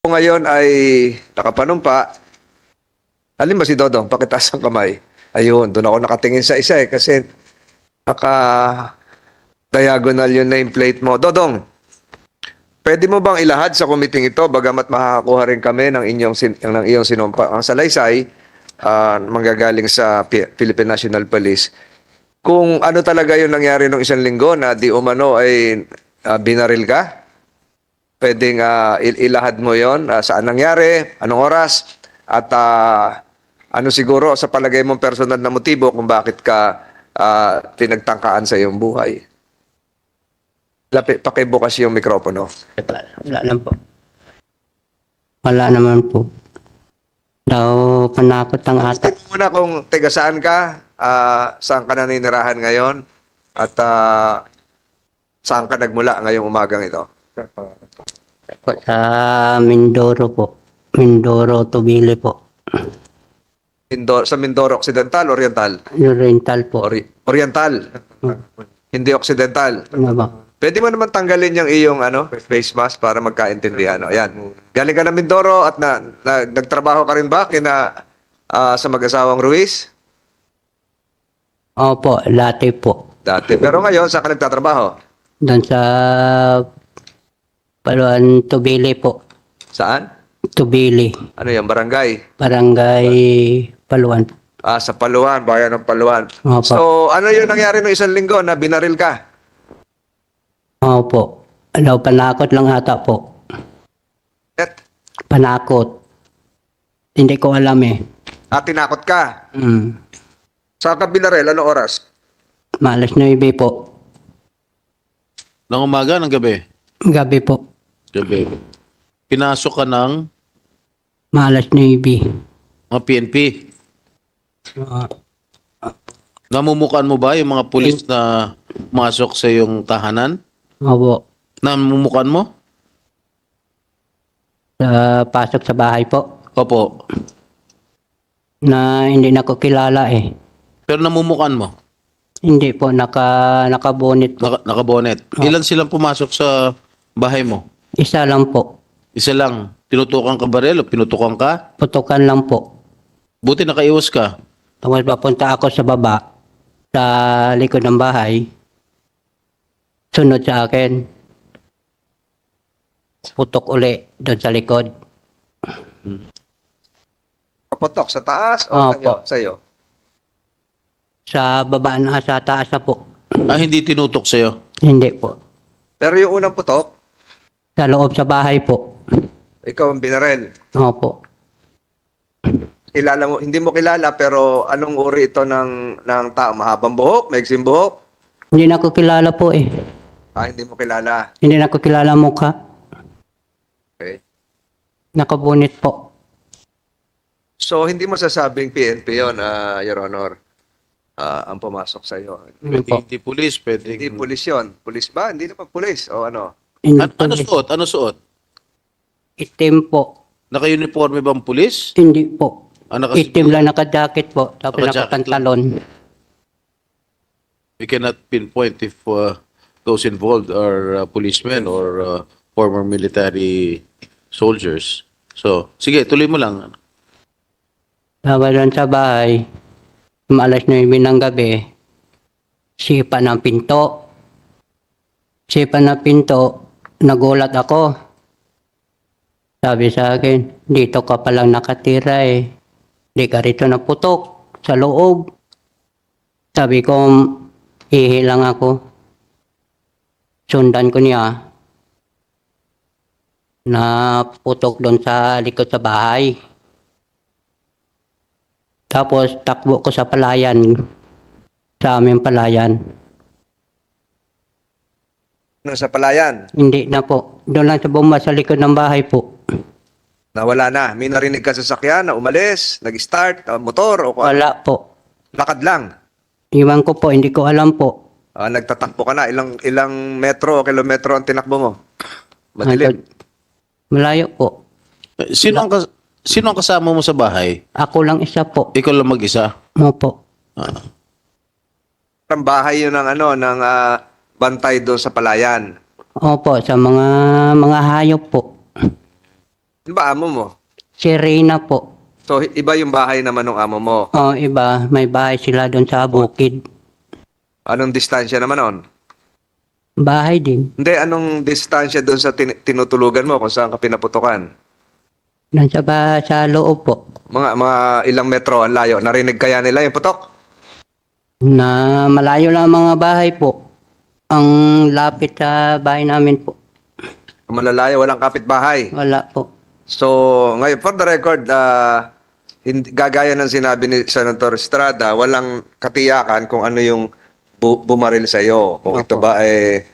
Ngayon ay nakapanumpa. Alin ba si Dodong? Pakitaas ang kamay. Ayun, doon ako nakatingin sa isa kasi naka-diagonal yung nameplate mo. Dodong, pwede mo bang ilahad sa committee ito bagamat makakakuha rin kami ng iyong sinumpa. Ang salaysay, manggagaling sa Philippine National Police. Kung ano talaga yung nangyari nung isang linggo na di umano ay binaril ka, pwedeng ilahad mo yon, saan nangyari, anong oras, at ano siguro sa palagay mong personal na motibo kung bakit ka pinagtangkaan sa iyong buhay. Pakibukas yung mikropono. Wala lang po. Wala naman po. Daw panakot ang ata. Tingnan mo muna kung taga saan ka, saan ka naninirahan ngayon, at saan ka nagmula ngayong umagang ito. Po, sa Mindoro po. Mindoro, Tubili po. Sa Mindoro, Occidental, Oriental? Oriental po. Oriental. Hindi Occidental. Ano ba? Pwede mo naman tanggalin yung iyong face mask para magkaintindihan. Ayan. Galing ka ng Mindoro at nagtrabaho ka rin ba sa mag-asawang Ruiz? Opo, dati po. Dati. Pero ngayon, saan ka nagtatrabaho? Doon sa Paluan, Tubili po. Saan? Tubili. Ano yan? Barangay? Barangay Paluan. Sa Paluan, bayan ng Paluan. Opo. So, ano yung nangyari nung isang linggo na binaril ka? Opo. Daw panakot lang ata po. At Panakot. Hindi ko alam eh. tinakot ka. Saan ka binaril? Anong oras? Malas 9 po. Ng umaga, ng gabi? Gabi po. Gabi. Pinasok ka ng Malas 9. mga PNP. Namumukan mo ba yung mga pulis na masok sa iyong tahanan? Opo. Namumukan mo? Sa pasok sa bahay po. Opo. Na hindi na ko kilala eh. Pero namumukan mo? Hindi po, nakabonit po. Nakabonet. Ilan silang pumasok sa bahay mo? Isa lang po. Isa lang. Tinutukan ka baril o pinutukan ka? Putukan lang po. Buti nakaiwas ka. Tapos papunta ako sa baba, sa likod ng bahay. Sunod sa akin. Putok uli doon sa likod. Kapotok sa taas o Opo. sa iyo? Sa baba na, sa taas na po. Hindi tinutok sa'yo? Hindi po. Pero yung unang putok, Sa loob sa bahay po. ikaw ang binaril. Opo. Kilala mo, hindi mo kilala pero anong uri ito ng tao? Mahabang buhok? Maiksing buhok? Hindi na ko kilala po eh. Hindi mo kilala. Hindi na ko kilala mukha. Okay. Nakabunit po. So, hindi mo sasabing PNP yun, Your Honor, ang pumasok sa iyo. Ano po? Hindi pulis, pwede. Hindi pulis yun. Pulis ba? Hindi naman pulis. O ano? Hindi Ano po. suot? Ano suot? Itim po. Naka-uniforme bang pulis? Hindi po. Naka-civil? Itim lang naka-jacket po. Tapos Naka-jacket nakapantalon. We cannot pinpoint if those involved are policemen or former military soldiers. So, sige, tuloy mo lang. Tapos doon sa bahay, alas 9 ng gabi, sipa ng pinto. Sipa ng pinto, nagulat ako. Sabi sa akin, dito ka palang nakatira eh. Di ka rito naputok sa loob. Sabi ko, hihi lang ako. Sundan ko niya. Naputok doon sa likod sa bahay. Tapos takbo ko sa palayan. Sa aming palayan. Sa palayan, Hindi na po. Doon lang sa bomba sa likod ng bahay po. nawala na. May narinig ka sa sakyan na umalis, nag-start, motor, o Wala po. lakad lang. Iwan ko po, hindi ko alam po. Nagtatakbo ka na. Ilang metro o kilometro ang tinakbo mo? Madilim. Malayo po. Sino ang kasama mo sa bahay? Ako lang isa po. Ikaw lang mag-isa? Opo. Ang bahay yun ng bantay doon sa palayan. Opo, sa mga hayop po. Ano ba amo mo? Si Reyna po. So, iba yung bahay naman ng amo mo. Iba, may bahay sila doon sa bukid. Anong distansya naman nun? Bahay din. Hindi, anong distansya doon sa tinutulugan mo kung saan ka pinaputukan? Doon sa loob po. Mga ilang metro ang layo. Narinig kaya nila yung putok? Na malayo lang ang mga bahay po. Ang lapit sa bahay namin po. Malalayo, walang kapitbahay. Wala po. So, ngayon, for the record, gagaya ng sinabi ni Senator Estrada, walang katiyakan kung ano yung bumaril sa iyo. Kung ito Opo. ba ay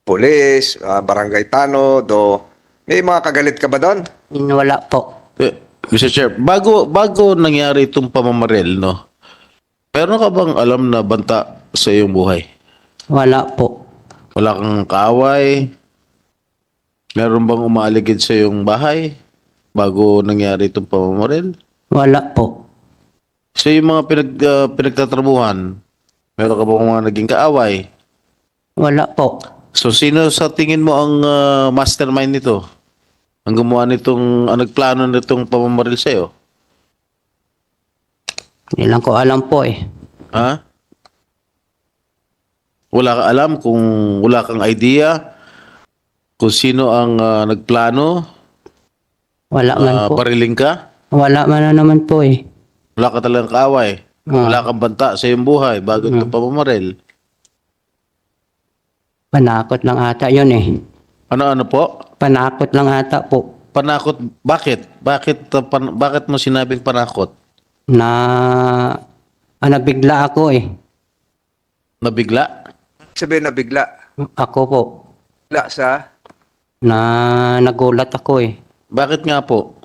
pulis, barangay tanod, o may mga kagalit ka ba doon? Wala po. Mr. Chair, bago nangyari itong pamamaril, no? Meron ka bang alam na banta sa iyong buhay? Wala po. Wala kang kaaway? Meron bang umaaligid sa iyong bahay bago nangyari itong pamamaril? Wala po. So yung mga pinagtatrabuhan, meron ka bang mga naging kaaway? Wala po. So sino sa tingin mo ang mastermind nito? Ang gumawa nitong, ang nagplano nitong pamamaril sa iyo? Hindi lang ko alam po eh. Ha? Wala ka alam kung wala kang idea kung sino ang nagplano, Wala man po. bariling ka? Wala man na naman po eh. Wala ka talagang kaaway? Wala kang banta sa iyong buhay bago ito pamamaril? Panakot lang ata yun eh. Ano po? Panakot lang ata po. Panakot? Bakit? Bakit mo sinabing panakot? Na nabigla ako eh. Nabigla? Sabihin na bigla. Ako po. Bigla sa... Na nagulat ako eh. Bakit nga po?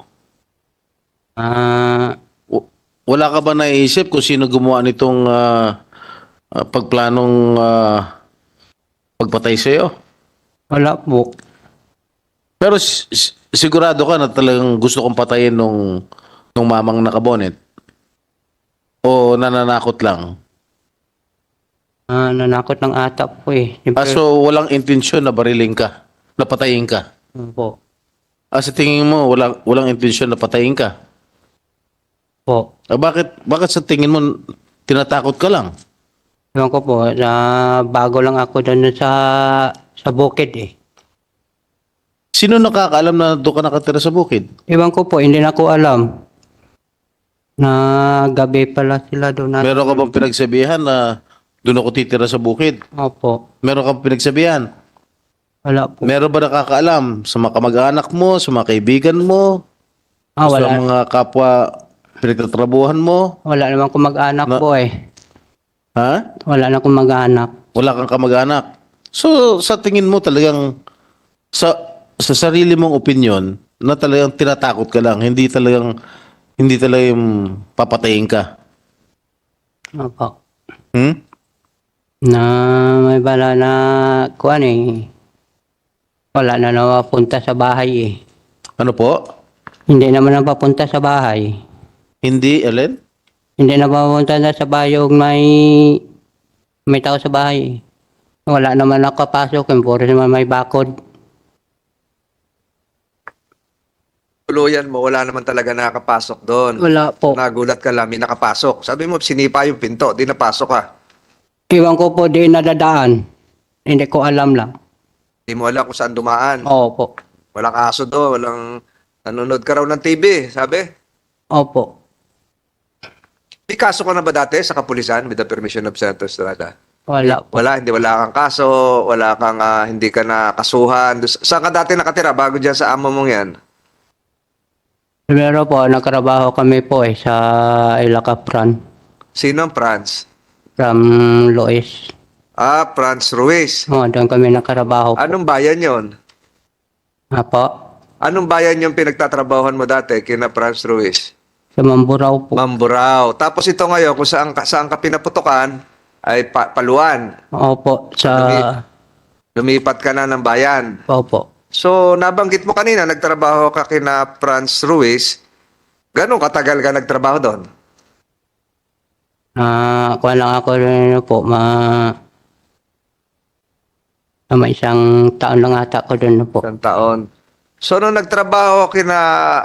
Ah, Wala ka ba naisip kung sino gumawa nitong pagplanong pagpatay sa iyo? wala po. Pero sigurado ka na talagang gusto kong patayin nung mamang nakabonet? O nananakot lang? Nanakot lang ata po eh. Siyempre, So walang intensyon na bariling ka, na patayin ka? po. Sa tingin mo walang intensyon na patayin ka? Po. Bakit sa tingin mo tinatakot ka lang? Ewan ko po, bago lang ako doon sa bukid eh. Sino nakakaalam na doon ka nakatira sa bukid? Ewan ko po, hindi na ko alam. Na gabi pala sila doon. Meron ka bang pinagsabihan na doon ako titira sa bukid? Opo. Meron ka bang pinagsabihan? Wala po. Meron ba nakakaalam sa mga kamag-anak mo, sa mga kaibigan mo, sa Wala. mga kapwa pinagtatrabuhan mo? Wala naman akong mag-anak po eh. Ha? Wala na akong mag-anak. Wala kang kamag-anak. So, sa tingin mo talagang sa sarili mong opinion na talagang tinatakot ka lang, hindi talagang papatayin ka. Opo. Hmm? Na may bala na kuan eh. Wala na napapunta sa bahay eh. Ano po? Hindi naman napapunta sa bahay. Hindi, Ellen? Hindi napapunta na sa bahay yung may tao sa bahay eh. Wala naman nakapasok, puro naman may bakod. Tuluyan mo, wala naman talaga nakapasok doon. Wala po. Nagulat ka lang, may nakapasok. Sabi mo, sinipa yung pinto, di napasok ka. Iwan ko po di nadadaan. Hindi ko alam lang. Di mo alam kung saan dumaan. Opo. Walang aso doon, walang nanonood ka raw ng TV, sabi. Opo. May kaso ka na ba dati sa kapulisan with the permission of Senator Estrada? Wala po. Wala kang kaso, wala kang, hindi ka nakasuhan. Saan ka dati nakatira bago dyan sa amo mong yan? Primero po, nagtrabaho kami po eh sa Ilacapran. Sino ang Franz? From Lois. Franz Ruiz. Doon kami nagtrabaho po. Anong bayan yon? Apo. Anong bayan yung pinagtatrabahoan mo dati kina Franz Ruiz? Sa Mamburao po. Mamburao. Tapos ito ngayon, kung saan ka pinaputukan, ay Paluan. Opo. Lumipat ka na ng bayan. Opo. So, nabanggit mo kanina, nagtrabaho ka kina Franz Ruiz. Gano'ng katagal ka nagtrabaho doon? Kuha lang ako rin po, isang taon lang ata ako doon po. Isang taon. So, nung nagtrabaho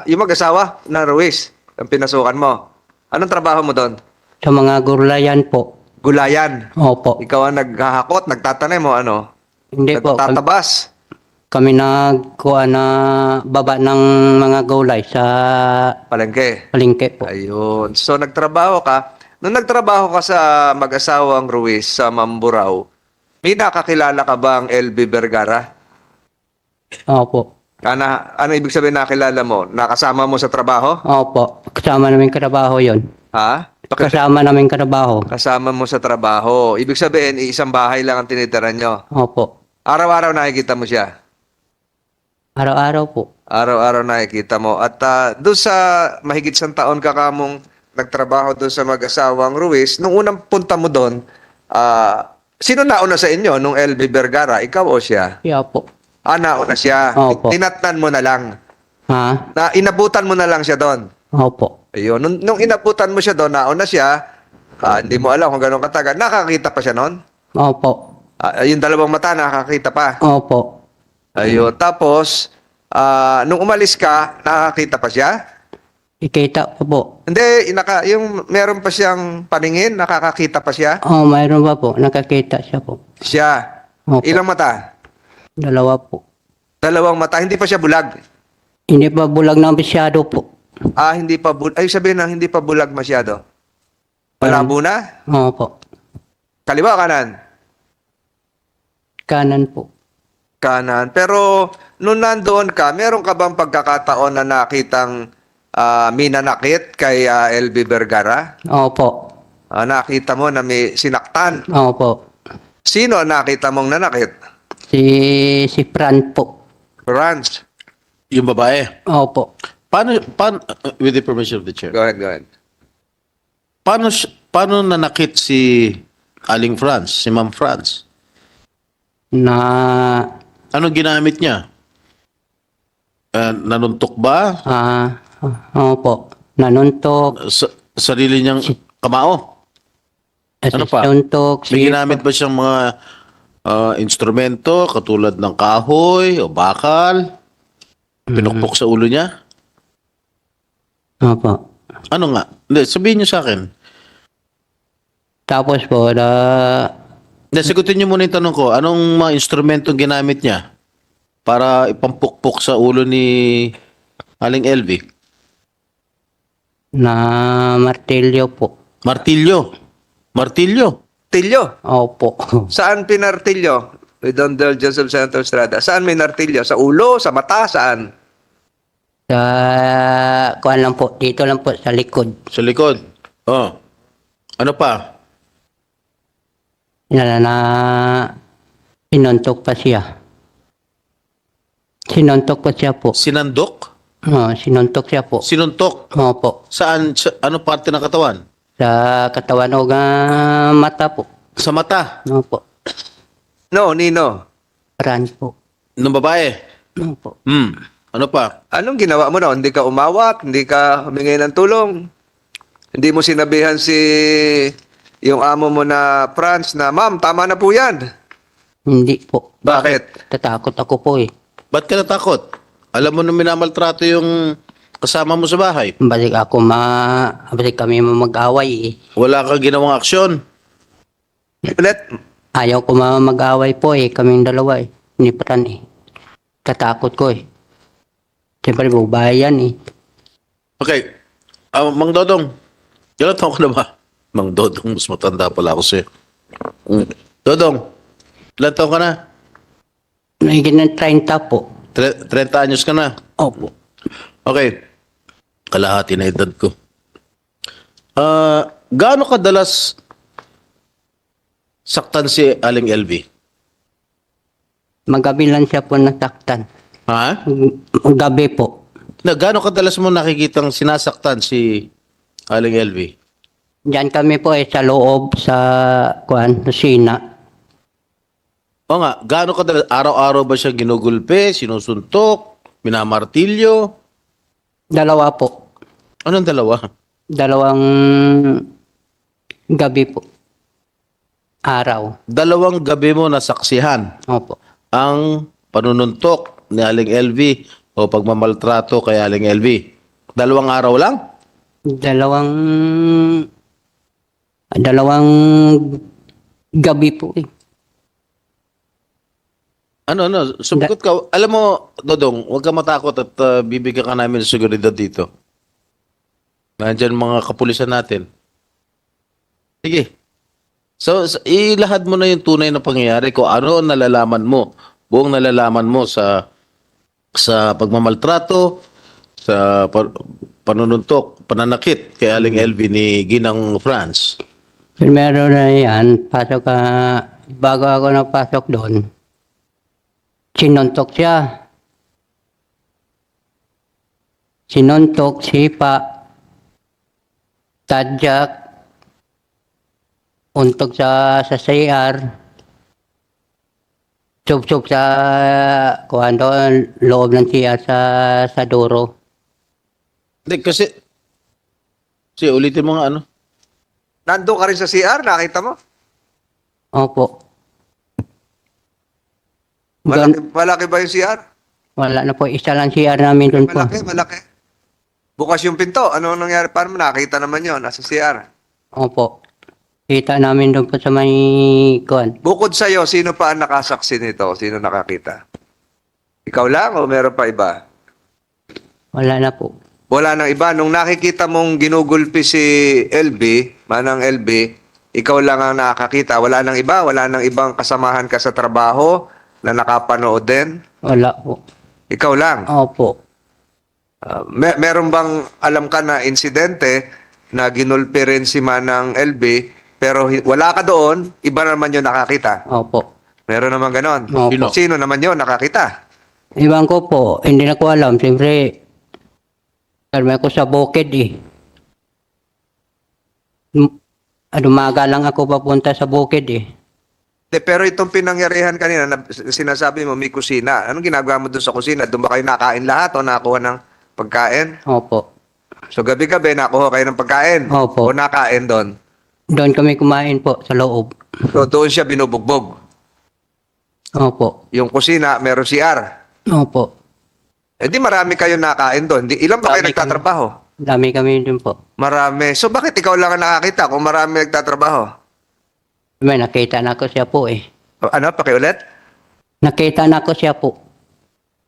yung mag-asawa na Ruiz, ang pinasukan mo, anong trabaho mo doon? Sa mga gulayan po. Gulayan. Opo. Ikaw ang naghahakot, nagtatanim mo, ano? Hindi po. Nagtatabas. Kami nagkuha na baba ng mga gulay sa Palengke. palengke po. Ayun. So, nagtrabaho ka. Nung nagtrabaho ka sa mag-asawang Ruiz sa Mamburao, may nakakilala ka bang LB Vergara? Opo. Ano ibig sabihin nakilala mo? Nakasama mo sa trabaho? Opo. Kasama namin trabaho yon. Ha? Kasama namin trabaho. Kasama mo sa trabaho. Ibig sabihin, isang bahay lang ang tinitira nyo. Opo. Araw-araw nakikita mo siya. Araw-araw po. Araw-araw nakikita mo. At doon sa mahigit isang taon ka kamong nagtrabaho doon sa mag-asawang Ruiz, nung unang punta mo doon, sino nauna sa inyo nung LB Vergara? Ikaw o siya? Kaya po. Nauna siya. Opo. Tinatnan mo na lang. Ha? Inabutan mo na lang siya doon. Opo. Ayun. Nung inabutan mo siya doon, nauna siya, hindi mo alam kung gano'ng katagal. Nakakita pa siya noon? Opo. Yung dalawang mata, nakakita pa. Opo. Ayun. Tapos, nung umalis ka, nakakita pa siya? Ikita ko po. Hindi, yung meron pa siyang paningin, nakakakita pa siya? Mayroon pa po. Nakakita siya po. Siya. Opo. Ilang mata? Dalawa po. Dalawang mata. Hindi pa siya bulag. Hindi pa bulag na masyado po. Hindi pa bulag. Ay, sabihin na, hindi pa bulag masyado. Malabo na? Opo. Kaliwa, kanan? Kanan po. Kanan. Pero, nung nandoon ka, meron ka bang pagkakataon na nakitang minanakit kay LB Vergara? Opo. Nakita mo na may sinaktan. Opo. Sino ang nakita mong nanakit? Si Fran po. Franz. Yung babae. Opo. Paano, with the permission of the chair, Go ahead, go ahead. paano nanakit si Aling Franz, si Ma'am Franz? Na Anong ginamit niya? Nanuntok ba? opo. Nanuntok. Sarili niyang kamao? Ano pa? Nanuntok. May ginamit ba siyang mga instrumento katulad ng kahoy o bakal? Pinukpok sa ulo niya? Opo. Ano nga? Hindi, sabihin niyo sa akin. Tapos po, Hindi, sagutin niyo muna yung tanong ko. Anong mga instrumento ginamit niya para ipampukpok sa ulo ni Aling LV? na martilyo po. Martilyo. Martilyo. Tilyo. Opo. Saan pinartilyo? With Don Del Joseph Santos Estrada. Saan may nartilyo? Sa ulo? Sa mata? Saan? Sa, kuan lang po, dito lang po sa likod. Sa likod. Oh. Ano pa? Na sinuntok pa siya. Sinuntok pa siya po. Sinandok? Sinuntok siya po. Sinuntok? Opo. Saan? Ano parte ng katawan? Sa katawan o mata po. Sa mata? Opo. No, Nino. Fran po. Ng babae? Opo. Ano pa? Anong ginawa mo na? Hindi ka umawat? Hindi ka humingi ng tulong? Hindi mo sinabihan yung amo mo na Franz na, Ma'am, tama na po yan. Hindi po. Bakit? Tatakot ako po eh. Ba't ka natakot? Alam mo na minamaltrato yung kasama mo sa bahay. Balik kami mag-away eh. Wala kang ginawang aksyon. Ulit? Ayaw ko mag-away po eh. Kaming dalawa eh. Ni Fran eh. Tatakot ko eh. Siyempre, bubayan yan eh. Okay. Mang Dodong, ilan taon ka na ba? Mang Dodong, mas matanda pala ako sa'yo. Dodong, ilan taon ka na? Nagiging ng 30 po. 30 anyos ka na. Opo. Okay. Kalahati na edad ko. Gaano kadalas saktan si Aling LV? Magabi lang siya po nasaktan. Ha? Gabi po. Gaano kadalas mo nakikitang sinasaktan si Aling LV? Diyan kami po eh sa loob sa kusina. O nga, gaano kadalas? Araw-araw ba siya ginugulpe, sinusuntok, minamartilyo? Dalawa po. Anong dalawa? Dalawang gabi po. Araw. Dalawang gabi mo nasaksihan Opo. ang panununtok ni Aling LV o pagmamaltrato kay Aling LV? 2 araw lang? Dalawang gabi po eh. Sumagot ka. Alam mo, Dodong, huwag ka matakot at bibigyan ka namin ng seguridad dito. Nandyan mga kapulisan natin. Sige. So, ilahad mo na yung tunay na pangyayari kung ano ang nalalaman mo. Buong nalalaman mo sa pagmamaltrato, sa panununtok, pananakit kay Aling LV ni Ginang France. Primero na yan, bago ako napasok doon, sinuntok siya. Sinuntok, sipa, tadyak, untog sa CR, sup-sup sa kuhan doon, loob ng CR sa duro. Hindi, kasi ulitin mo nga ano. Nandun ka rin sa CR, nakita mo? Opo. Malaki ba yung CR? Wala na po, isa lang CR namin doon po. Malaki. Bukas yung pinto. Ano nangyari? Paano mo nakita naman yun? Nasa CR. Opo. Kita namin doon po sa may kuhan. Bukod sa'yo, sino pa ang nakasaksi nito? Sino nakakita? Ikaw lang o meron pa iba? Wala na po. Wala nang iba. Nung nakikita mong ginugulpi si LB, Manang LB, ikaw lang ang nakakita. Wala nang iba? Wala nang ibang kasamahan ka sa trabaho na nakapanood din? Wala po. Ikaw lang. Opo. Meron bang alam ka na insidente na ginulpi rin si Manang LB pero wala ka doon, iba naman yung nakakita? Opo. Meron naman ganon. Opo. Sino naman yun nakakita? Ibang ko po, hindi na ko alam. Siyempre, karmi ako sa bukid eh. Dumaga lang ako papunta sa bukid eh. Pero itong pinangyarihan kanina, na sinasabi mo may kusina. Anong ginagawa mo doon sa kusina? Doon ba kayo nakain lahat o nakuha ng pagkain? Opo. So gabi-gabi nakuha kayo ng pagkain? Opo. O nakain doon? Doon kami kumain po sa loob. So doon siya binubugbog. Opo. Yung kusina, meron CR. Opo. Eh di marami kayo nakain doon. Ilan ba kayo Dami nagtatrabaho? Dami kami doon po. Marami. So bakit ikaw lang ang nakakita kung marami nagtatrabaho? May nakita na ko siya po eh. Ano? Pakiulit? Nakita na ko siya po.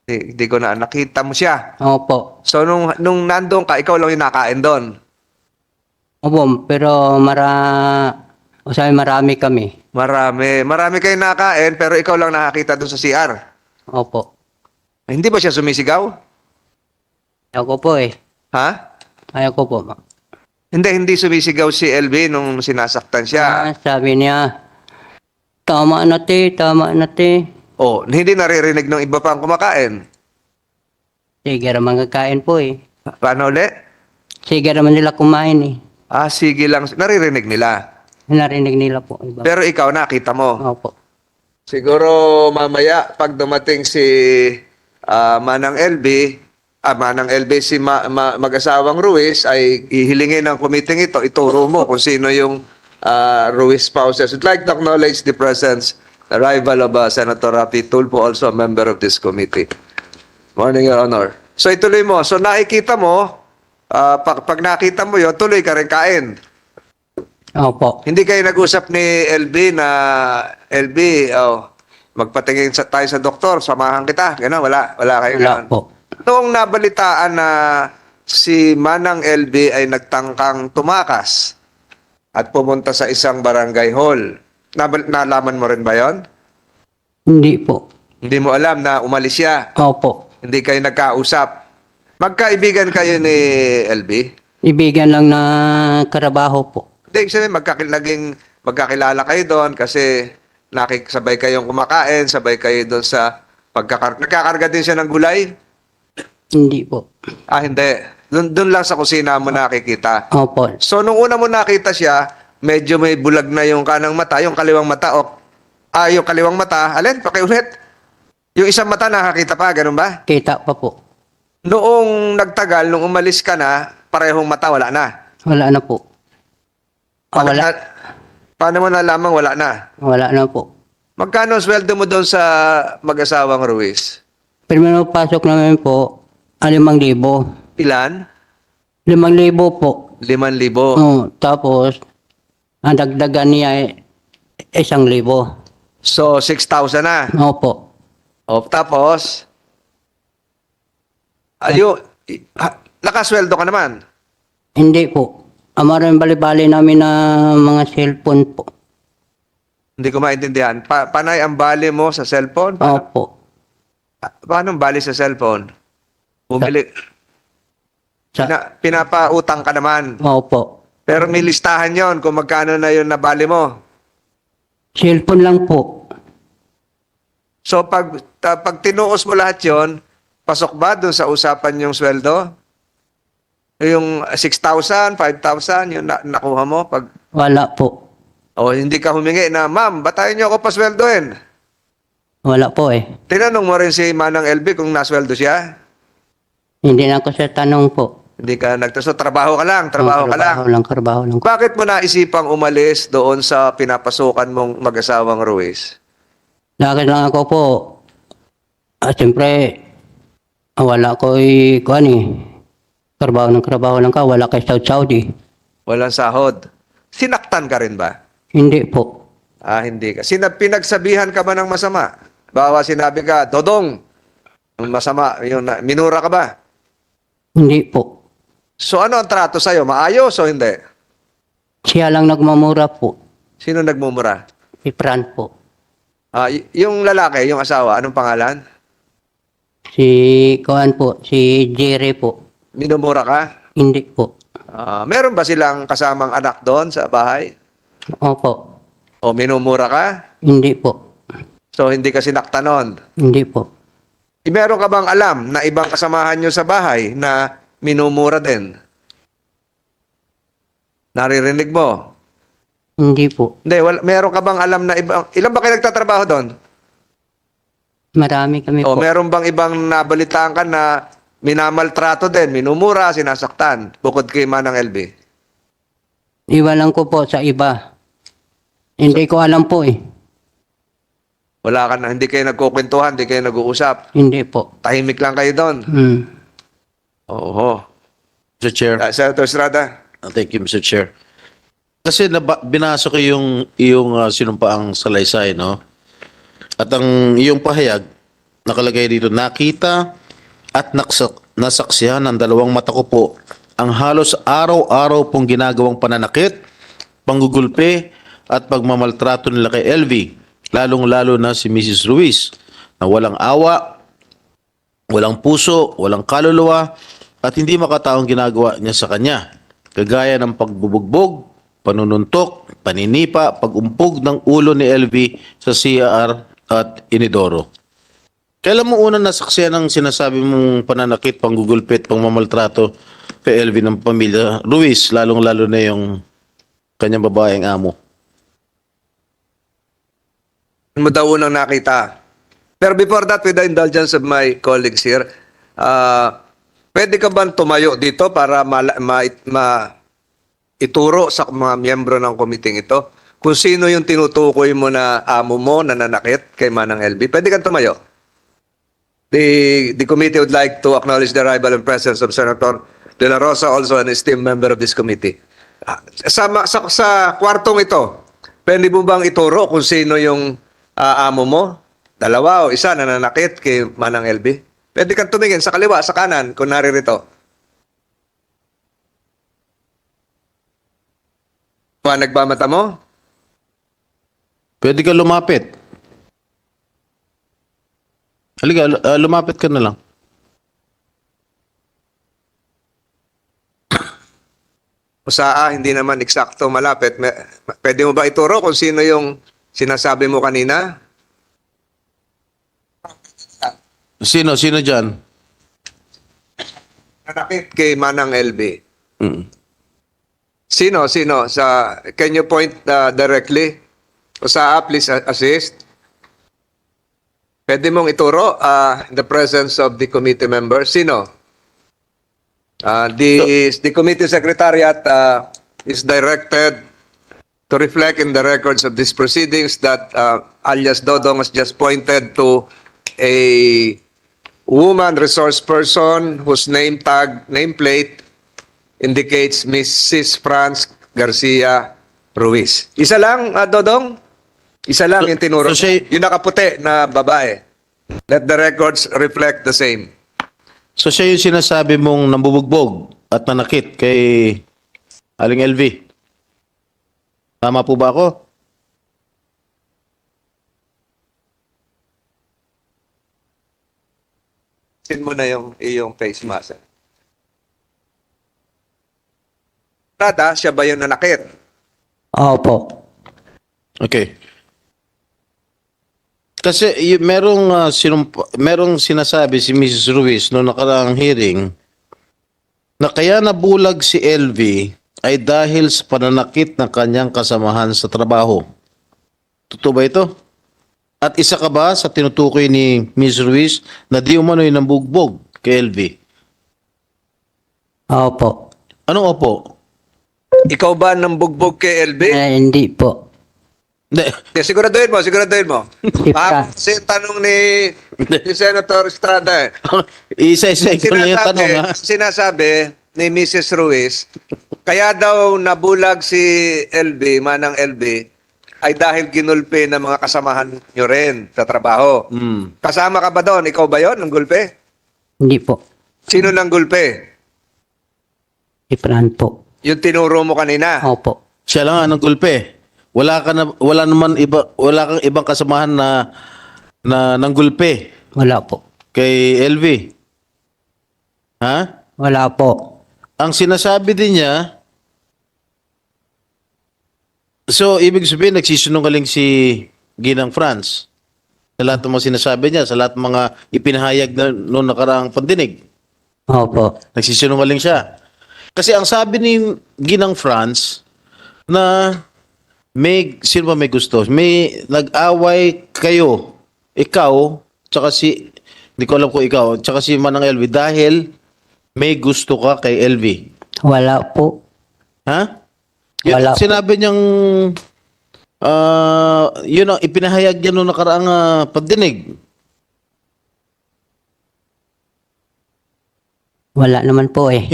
Hindi ko na. Nakita mo siya. Opo. So nung nandoon ka, ikaw lang yung nakain doon. Opo, pero marami kami. Marami. Marami kayo nakain pero ikaw lang nakakita doon sa CR. Opo. Hindi ba siya sumisigaw? Ayaw ko po eh. Ha? Ayaw ko po. Hindi sumisigaw si LB nung sinasaktan siya. Sabi niya, tama na te. Oh, hindi naririnig ng iba pang kumakain. Sige naman kakain po eh. Paano ulit? Sige naman nila kumain eh. Sige lang. Naririnig nila. Narinig nila po. Iba. Pero ikaw nakita mo. Opo. Siguro mamaya pag dumating si Manang LB si mag-asawang Ruiz ay ihilingin ng committee ito, ituro mo kung sino yung Ruiz spouses. I'd like to acknowledge the presence, arrival of Senator Rafi Tulfo, also a member of this committee. Morning, Your Honor. So ituloy mo. So nakikita mo, pag nakita mo yun, tuloy ka rin kain. Opo. Hindi kayo nag-usap ni LB na, LB, magpatingin tayo sa doktor, samahan kita. Gano'n, wala kayo Wala gano'n. po. Noong nabalitaan na si Manang LB ay nagtangkang tumakas at pumunta sa isang barangay hall, nalaman mo rin ba yon? Hindi po. Hindi mo alam na umalis siya. Opo. Hindi kayo nagkausap. Magkaibigan kayo ni LB? Ibigan lang na karabaho po. Hindi, sabi, magkakilala kayo doon kasi sabay kayong kumakain, sabay kayo doon sa nagkakarga din siya ng gulay? Hindi po. Hindi. Doon lang sa kusina mo nakikita. Opo. So, nung una mo nakita siya, medyo may bulag na yung kanang mata, yung kaliwang mata, yung kaliwang mata, alin, pakiulit. Yung isang mata nakakita pa, ganun ba? Kita pa po. Noong nagtagal, nung umalis ka na, parehong mata, wala na. Wala na po. Wala. Paano mo nalamang wala na? Wala na po. Magkano ang sweldo mo doon sa mag-asawang Ruiz? primero pasok namin po, 5,000. Ilan? 5,000 po. 5,000. Tapos, ang dagdagan niya ay 1,000. So, 6,000 na. Opo. O, tapos, nakasweldo ka naman. Hindi po. Amaran bali-bali namin na mga cellphone po. Hindi ko maintindihan. Panay ang bali mo sa cellphone? Opo. Paano ang bali sa cellphone? Bumili. Sa, Pinapautang ka naman. opo. Pero may listahan yon kung magkano na yun na bali mo. Cellphone lang po. So pag tinuos mo lahat yon, pasok ba doon sa usapan yung sweldo? Yung 6,000, 5,000, yung nakuha mo? Wala po. O hindi ka humingi na, ma'am, batayin niyo ako pasweldohin. Wala po eh. Tinanong mo rin si Manang LB kung nasweldo siya? Hindi na ako sa tanong po. Hindi ka nagtaso, trabaho ka lang, trabaho ka lang. Trabaho lang. Bakit mo naisipang umalis doon sa pinapasukan mong mag-asawang Ruiz? Lakad lang ako po. Siyempre, wala ko kuhan eh. Trabaho lang ka, wala kay Saudi. Walang sahod. Sinaktan ka rin ba? Hindi po. Hindi ka. Pinagsabihan ka ba ng masama? Bawa sinabi ka, Dodong, masama, yun, minura ka ba? Hindi po. So ano ang trato sa'yo? Maayos o hindi? Siya lang nagmamura po. Sino nagmumura? Si Fran po. Yung lalaki, yung asawa, anong pangalan? Si kuhan po, si Jerry po. Minumura ka? Hindi po. Meron ba silang kasamang anak doon sa bahay? Opo. O minumura ka? Hindi po. So hindi ka sinaktan nun? Hindi po. Meron ka bang alam na ibang kasamahan nyo sa bahay na minumura din? Naririnig mo? Hindi po. Hindi, meron ka bang alam na ibang... Ilan ba kayo nagtatrabaho doon? Marami kami O po. meron bang ibang nabalitaan ka na minamaltrato din, minumura, sinasaktan, bukod kay Manang LB? Iwan lang ko po sa iba. Hindi ko alam po eh. Wala ka na, hindi kayo nagkukwentuhan, hindi kayo nag-uusap. Hindi po. Tahimik lang kayo doon. Oo. Mr. Chair. Senator Estrada. Thank you, Mr. Chair. Kasi binasa ko yung sinumpaang salaysay, no? At ang iyong pahayag, nakalagay dito, nakita at nasaksihan ng dalawang mata ko po ang halos araw-araw pong ginagawang pananakit, panggugulpe at pagmamaltrato nila kay LV, lalong-lalo na si Mrs. Ruiz, na walang awa, walang puso, walang kaluluwa, at hindi makataong ginagawa niya sa kanya, kagaya ng pagbubugbog, panununtok, paninipa, pagumpog ng ulo ni LV sa CR at Inidoro. Kailan mo unang nasaksihan ang sinasabi mong pananakit, panggugulpit, pangmamaltrato kay LV ng pamilya Ruiz, lalong-lalo na yung kanyang babaeng amo? Ano mo daw unang nakita? Pero before that, with the indulgence of my colleagues here, pwede ka ba tumayo dito para ituro sa mga miyembro ng komiting ito kung sino yung tinutukoy mo na amo mo na nanakit kay Manang LB? Pwede kang tumayo. The committee would like to acknowledge the arrival and presence of Senator De La Rosa, also an esteemed member of this committee. Sa kwartong ito, pwede mo bang ituro kung sino yung amo mo? Dalawa o isa na nanakit kay Manang LB? Pwede kang tumingin sa kaliwa, sa kanan, kung naririto. Nagbamata mo? Pwede ka lumapit. Halika, lumapit ka na lang. Hindi naman eksakto malapit. Pwede mo ba ituro kung sino yung sinasabi mo kanina? Sino dyan? Nanakit kay Manang LB. Mm. Sino? Can you point directly? Please assist. Pwede mong ituro in the presence of the committee members. Sino? The committee secretariat is directed to reflect in the records of these proceedings that alias Dodong has just pointed to woman resource person whose name tag, nameplate indicates Mrs. Franz Garcia Ruiz. Isa lang, Dodong? Isa lang yung tinuro. so siya- Yung nakaputi na babae. Let the records reflect the same. So siya yung sinasabi mong nambubugbog at nanakit kay Aling LV. Tama po ba ako? Sin mo na yung iyong face mask. Nada, siya ba yung nanakit? Opo. Okay. Kasi merong sinasabi si Mrs. Ruiz noong nakaraang hearing na kaya nabulag si LV ay dahil sa pananakit ng kanyang kasamahan sa trabaho. Totoo ba ito? At isa ka ba sa tinutukoy ni Mrs. Ruiz na di umano'y nambugbog kay LV? Opo. Anong opo? Ikaw ba nang bugbog kay LB? Hindi po. Hindi. Siguraduhin mo, siguraduhin mo. Si Bakit kasi tanong ni Senator Estrada eh. Isa-isa ko na yung tanong, ha? Sinasabi ni Mrs. Ruiz, kaya daw nabulag si LB, manang LB, ay dahil ginulpe ng mga kasamahan nyo rin sa trabaho. Hmm. Kasama ka ba doon? Ikaw ba yon ng gulpe? Hindi po. Sino nang gulpe? Si Fran po. Yung tinuro mo kanina. Opo. Siya lang ang gulpe. Wala kang ibang kasamahan na nanggulpe Wala po. kay LV. Ha? Wala po. Ang sinasabi din niya, so ibig sabihin nagsisinungaling si Ginang Franz sa lahat ng mga sinasabi niya, sa lahat ng mga ipinahayag na noong nakaraang pandinig. Opo. Nagsisinungaling siya. Kasi ang sabi ni Ginang Franz na sino ba may gusto? May nag-away kayo, ikaw, tsaka hindi ko alam kung ikaw, tsaka si Manang LV dahil may gusto ka kay LV. Wala po. Ha? Yun, Wala. sinabi niyang, yun ang ipinahayag niya noong nakaraang pagdinig. Wala naman po eh.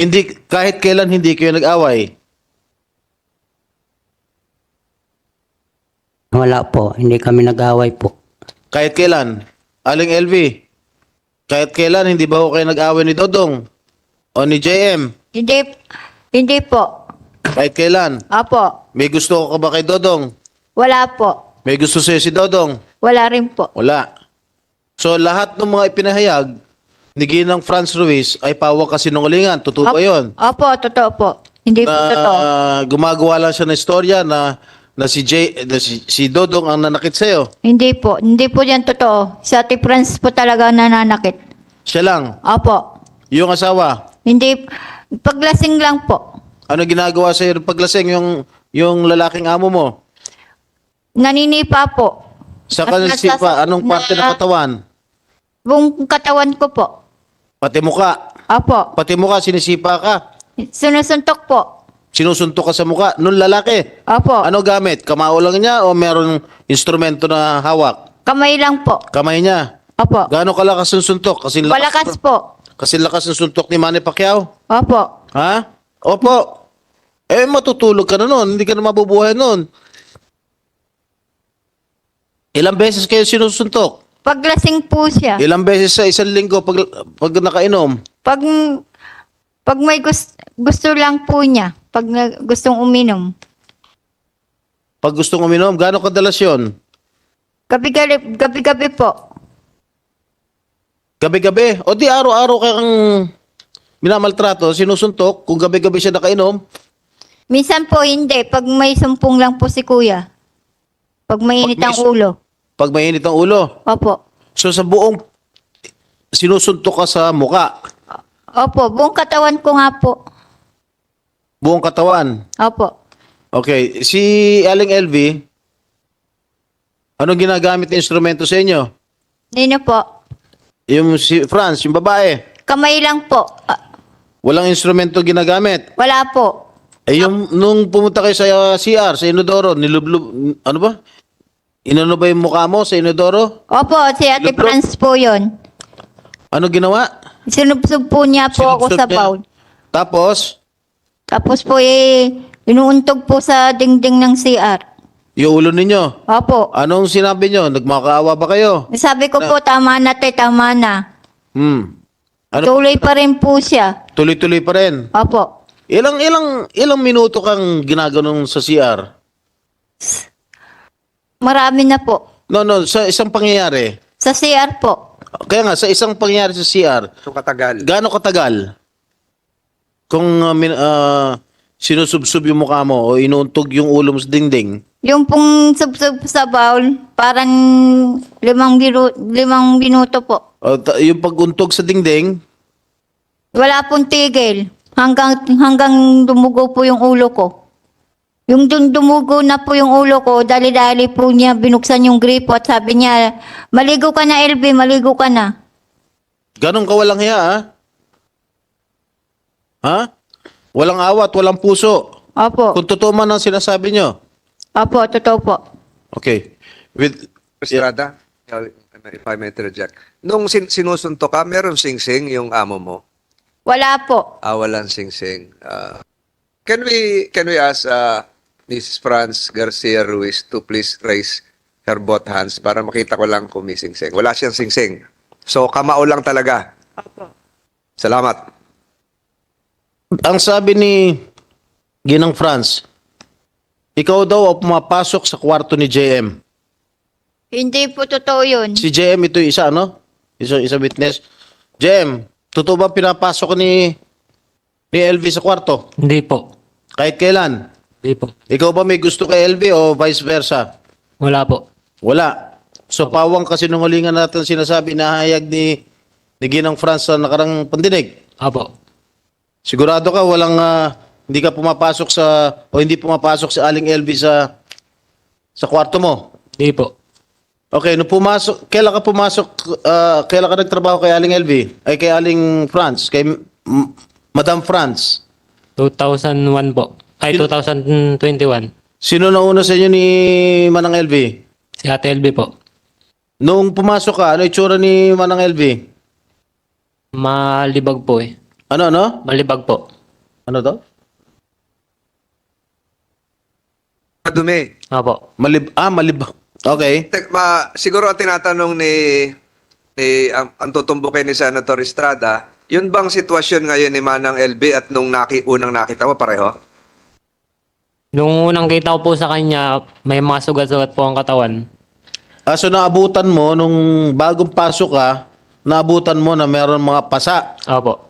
Kahit kailan hindi kayo nag-away. Wala po. Hindi kami nag-away po. Kahit kailan. Aling LV. Kahit kailan hindi ba ho kayo nag-away ni Dodong? O ni JM? Hindi po. Kahit kailan. Apo. May gusto ka ba kay Dodong? Wala po. May gusto sa'yo si Dodong? Wala rin po. Wala. So lahat ng mga ipinahayag ni Ginang Franz Ruiz ay pawang kasinungalingan. Totoo ba yun? Opo, totoo po. Hindi po totoo. Gumagawa lang siya ng istorya na si Dodong ang nanakit sa'yo. Hindi po. Hindi po yan totoo. Si Ate Franz po talaga nananakit. Siya lang. Opo. Yung asawa. Hindi. Paglasing lang po. Ano ginagawa sa'yo ng paglasing yung lalaking amo mo? Naninipa po. Sa At kanisipa, anong parte ng katawan? Buong katawan ko po. Pati muka. Opo. Pati muka, sinisipa ka. Sinusuntok po. Sinusuntok ka sa muka. Nung lalaki. Opo. Ano gamit? Kamao lang niya o meron instrumento na hawak? Kamay lang po. Kamay niya. Opo. Gaano kalakas ng suntok? Malakas po. Kasi lakas ng suntok ni Manny Pacquiao? Opo. Ha? Opo. Matutulog ka na nun. Hindi ka na mabubuhay nun. Ilang beses kayo sinusuntok? Paglasing po siya. Ilang beses sa isang linggo pag nakainom? Pag may gusto lang po niya. Pag gustong uminom. Pag gustong uminom, gaano kadalas yun? Gabi-gabi po. Gabi-gabi? O di araw-araw kang minamaltrato, sinusuntok, kung gabi-gabi siya nakainom? Minsan po hindi. Pag may sumpong lang po si kuya. Pag mainit ang ulo. Pag mainit ang ulo. Opo. So sa buong sinusuntok ka sa muka, Opo. Buong katawan ko nga po. buong katawan. Opo. Okay, si Aling LV, anong ginagamit na instrumento sa inyo? Nino po. Yung si Franz, yung babae, Kamay lang po. walang instrumento ginagamit. Wala po. Yung nung pumunta kayo sa CR, sa Inodoro, ano ba? Inano ba yung mukha mo sa Inodoro? Opo. Si Ate Lublok. Franz po yun. Ano ginawa? Sinubsob po niya po ako Sinubsob sa niya? bowl. Tapos, Tapos po inuuntog po sa dingding ng CR. yung ulo ninyo. Opo. Anong sinabi nyo? Nagmakaawa ba kayo? Sabi ko po, tama na te, tama na. Ano? Tuloy pa rin po siya. Tuloy-tuloy pa rin. Opo. Ilang minuto kang ginaganon sa CR? Marami na po. No, sa isang pangyayari. Sa CR po. Kaya nga, sa isang pangyayari sa CR, So katagal. gaano katagal? Kung sinusubsob yung mukha mo o inuuntog yung ulo mo sa dingding, Yung pong subsub sa bowl, parang 5 minuto po. o yung paguntog sa dingding, Wala pong tigil. Hanggang dumugo po yung ulo ko. Yung dumugo na po yung ulo ko, dali-dali po niya binuksan yung gripo at sabi niya, maligo ka na LB, maligo ka na. ganun ka walang hiya, ha? Ha? Walang awat, walang puso. Opo. Kung totoo man ang sinasabi nyo. Opo, totoo po. Okay. Estrada, if I may interject. Nung sinusunto ka, meron sing-sing yung amo mo? Wala po. Walang sing-sing. Can we ask Mrs. Franz Garcia Ruiz to please raise her both hands para makita ko lang kung may sing-sing. Wala siyang sing-sing. So, kamao lang talaga. Salamat. Ang sabi ni Ginang Franz, ikaw daw ang pumapasok sa kwarto ni JM. Hindi po totoo yun. Si JM ito yung isa, ano? Isa witness. JM, totoo ba pinapasok ni LV sa kwarto? Hindi po. Kahit kailan? Hindi po. Ikaw ba may gusto kay LV o vice versa? Wala po. Wala. So pawang kasinungalingan natin sinasabi na hayag ni Ginang Franz sa nakarang pandinig. Apo. Sigurado ka walang hindi ka pumapasok hindi pumapasok si Aling LV sa kwarto mo. Hindi po. Okay, nung pumasok, kailan ka nagtrabaho kay Aling LV? Ay kay Aling Franz, kay Madam Franz. 2001 po. Ay, 2021. Sino nauna sa inyo ni Manang LV? Si Ate LB po. Nung pumasok ka, ano itsura ni Manang LV? Malibag po eh. Ano? Malibag po. Ano to? Madumi. Apo. Malib. Okay. Siguro ang tinatanong ni ang tutumbukin ni Senator Estrada, yun bang sitwasyon ngayon ni Manang LB at nung unang nakita mo pareho? Nung unang kita ko po sa kanya, may mga sugat-sugat po ang katawan. So naabutan mo, nung bagong pasok ka, naabutan mo na meron mga pasa, Apo.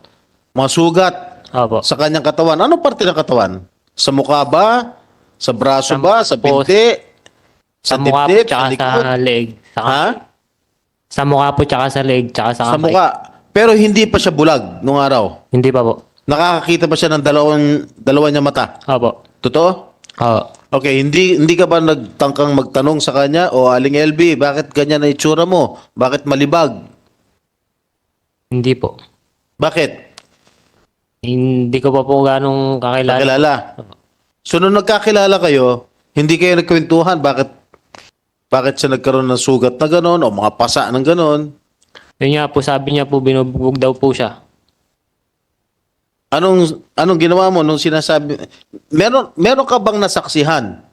mga sugat Apo. sa kanyang katawan. Anong parte ng katawan? Sa mukha ba? Sa braso ba? Sa po, binti? Sa mukha po, tsaka sa leg. Ha? Sa mukha po, tsaka sa leg, tsaka sa Sa kamay. mukha. Pero hindi pa siya bulag nung araw. Hindi pa po. Nakakakita ba siya ng dalawa niya mata? Apo. Totoo? Oo. Okay, hindi ka ba nagtangkang magtanong sa kanya, o Aling LB, bakit ganyan na itsura mo? Bakit malibag? Hindi po. Bakit? Hindi ko pa po ganong kakilala. Nakilala. So, nung nagkakilala kayo, hindi kayo nagkwentuhan, bakit siya nagkaroon ng sugat na gano'n, o mga pasa ng gano'n? Yun nga po, sabi niya po, binubugbog daw po siya. Anong ginawa mo nung sinasabi? Meron ka bang nasaksihan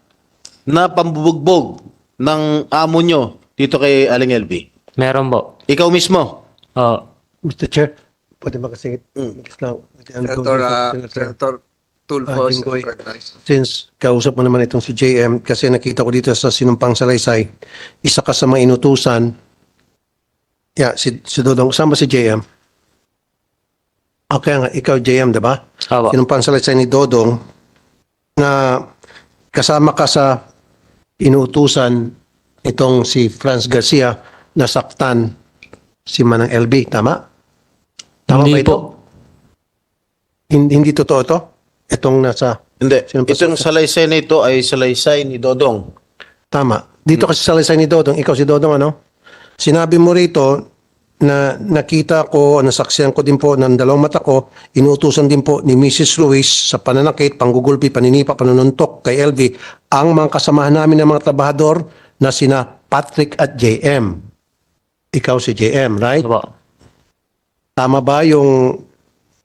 na pambubugbog ng amo nyo dito kay Aling LB? Meron po. Ikaw mismo? Oo. Mr. Chair, pwede makasingit. Senator Tulfo is Jinggoy. recognized. Since kausap mo naman itong si JM, kasi nakita ko dito sa Sinumpang Salaysay, isa ka sa mga inutusan. Si Dodong. Saan ba si JM? Okay nga, ikaw JM, diba? Apo. Sinumpang Salaysay ni Dodong na kasama ka sa inutusan itong si Franz Garcia na saktan si Manang LB. Tama? Tama Hindi ba ito? po. Hindi totoo to? Itong nasa... Hindi. Sino pa- Itong salaysay na ito ay salaysay ni Dodong. Tama. Dito kasi sa salaysay ni Dodong, ikaw si Dodong, ano? Sinabi mo rito na nakita ko, nasaksihan ko din po ng dalawang mata ko, inuutusan din po ni Mrs. Ruiz sa pananakit, panggugulpi, paninipa, panununtok kay LV, ang mga kasamahan namin ng mga trabahador na sina Patrick at JM. Ikaw si JM, right? Apo. Tama ba yung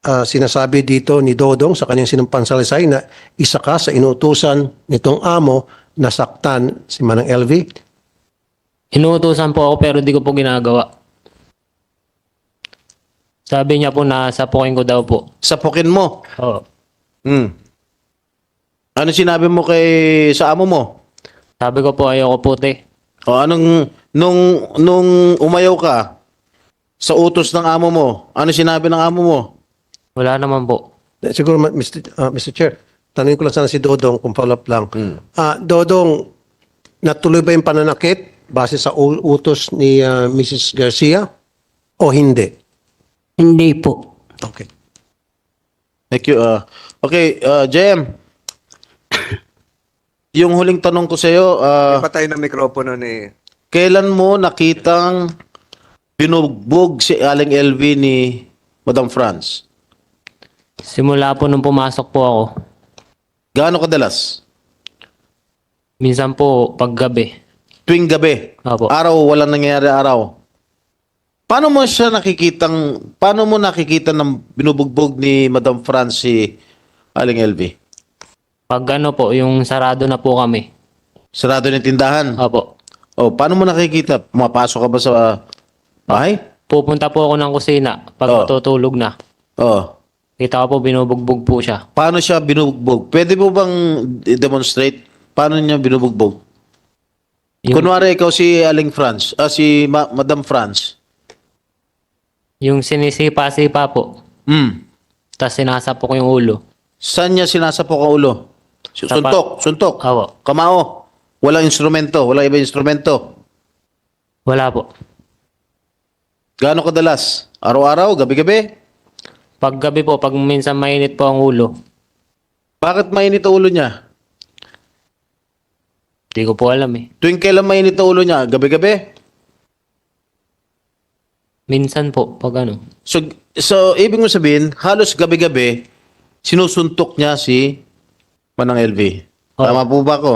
sinasabi dito ni Dodong sa kanyang sinumpang salaysay na isa ka sa inutusan nitong amo na saktan si Manang LV? Inuutosan po ako pero di ko po ginagawa. Sabi niya po na sapukin ko daw po. Sapukin mo. Oo. Hmm. Ano sinabi mo sa amo mo? Sabi ko po ayoko puti. O nung umayaw ka sa utos ng amo mo, ano sinabi ng amo mo? Wala naman po. Siguro, Mr. Chair, tanungin ko lang sana si Dodong kung follow-up lang. Dodong, natuloy ba yung pananakit base sa utos ni Mrs. Garcia o hindi? Hindi po. Okay. Thank you. Okay, JM. Yung huling tanong ko sa iyo, Patay na mikropono ni... kailan mo nakitang binugbog si Aling LV ni Madam France? Simula po nung pumasok po ako. Gaano kadalas? Minsan po paggabi. Tuwing gabi. Opo. Araw, walang nangyayari araw. Paano mo nakikita ng binubugbog ni Madam France si Aling LV? Pag ano po, yung sarado na po kami. Sarado ng tindahan. Opo. O, paano mo nakikita? Pumapasok ka ba sa bahay? Pupunta po ako ng kusina pag Oo. matutulog na. O, Kita ko po binubugbog po siya. paano siya binubugbog? Pwede mo bang demonstrate paano niya binubugbog? Yung, Kunwari ikaw si Aling France, si Madam France. yung sinisipa-sipa po. Tapos sinasapok ko yung ulo. Saan niya sinasapok ang ulo? Suntok. Opo. Kamao. Walang instrumento, walang ibang instrumento. Wala po. Gaano kadalas? Araw-araw, gabi-gabi? Pag gabi po, pag minsan mainit po ang ulo. Bakit mainit ang ulo niya? Di ko po alam eh. Tuwing kailan mainit ang ulo niya? Gabi-gabi? Minsan po, pag ano. So ibig mo sabihin, halos gabi-gabi, sinusuntok niya si Manang LV. Oo. Tama po ba ako?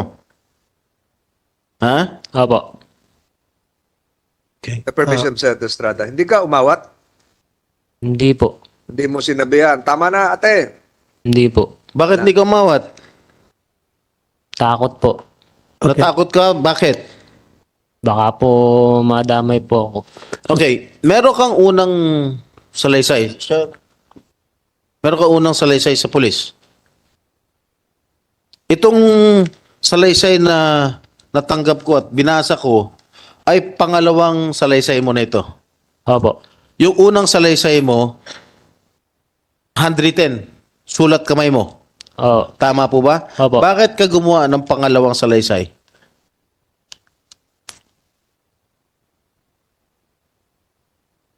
Ha? Opo. The permission sa Estrada. Hindi ka umawat? Hindi po. Hindi mo sinabihan. Tama na, ate. Hindi po. Bakit hindi ka umawat? Takot po. Natakot ka? Bakit? Baka po madamay po ako. Okay, meron kang unang salaysay. Meron kang unang salaysay sa pulis. Itong salaysay na natanggap ko at binasa ko ay pangalawang salaysay mo na ito. Opo. Yung unang salaysay mo, handwritten, sulat kamay mo. Oo. Tama po ba? Opo. Bakit ka gumawa ng pangalawang salaysay?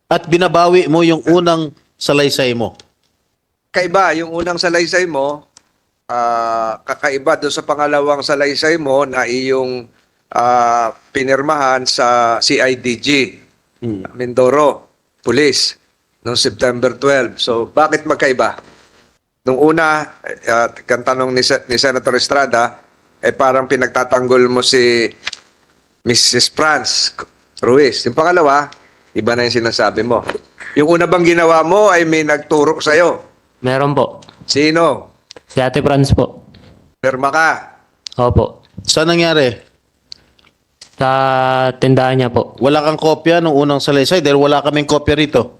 At binabawi mo yung unang salaysay mo. Kaiba, yung unang salaysay mo, kakaiba doon sa pangalawang salaysay mo na iyong pinirmahan sa CIDG, Mindoro, Police, noong September 12. So, bakit magkaiba? Nung una, kang tanong ni Senator Estrada, parang pinagtatanggol mo si Mrs. France Ruiz. Yung pangalawa, iba na yung sinasabi mo. Yung una bang ginawa mo ay may nagturo sa'yo. Meron po. Sino? Si Ate Franz po. Perma ka. Opo. Saan nangyari? Sa tindahan niya po. Wala kang kopya ng unang salaysay dahil wala kaming kopya rito.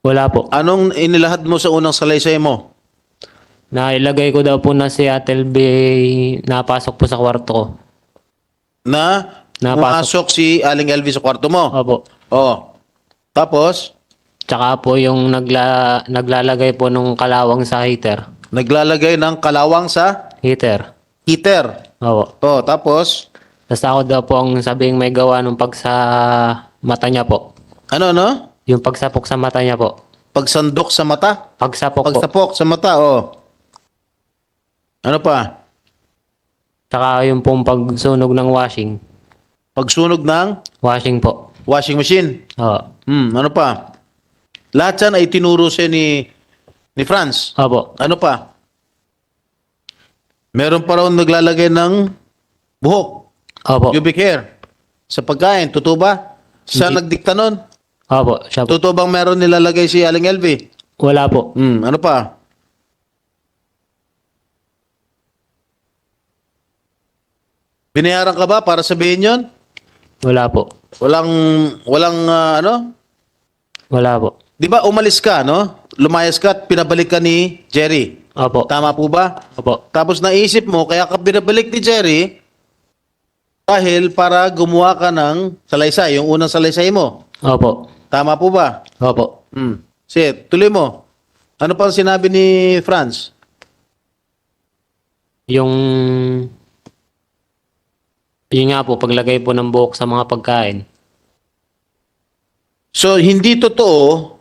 Wala po. Anong inilahad mo sa unang salaysay mo? Nailagay ko daw po na si Ate LB napasok po sa kwarto ko. Na Napasok. pumasok si Aling LV sa kwarto mo? Opo. Oo. Tapos, Tsaka po yung naglalagay po nung kalawang sa heater. naglalagay ng kalawang sa Heater. heater. Opo. Oh, tapos, Tapos ako daw po ang sabing may gawa nung pag sa mata niya po. ano? Yung pagsapok sa mata niya po. Pagsandok sa mata? Pagsapok po. Pagsapok sa mata, oh. Ano pa? Tsaka yung pong pagsunog ng washing. Pagsunog ng Washing po. washing machine. Oo. Ano pa? Lahat yan ay tinuro siya ni Franz. Opo. Ano pa? Meron pa raw naglalagay ng buhok, Opo. pubic hair, sa pagkain. Totoo ba? Siya Hindi. nagdikta nun? Opo, siya po. Totoo bang meron nilalagay si Aling LV? Wala po. Ano pa? Binayaran ka ba para sabihin yon? Wala po. Walang ano? Wala po. Di ba umalis ka, no? Lumayas ka at pinabalik ka ni Jerry. Opo. Tama po ba? Opo. Tapos naisip mo, kaya ka pinabalik ni Jerry dahil para gumawa ka ng salaysay, yung unang salaysay mo. Opo. Tama po ba? Opo. Sige, tuloy mo. Ano pa ang sinabi ni Franz? Yun nga po, paglagay po ng buhok sa mga pagkain. So, hindi totoo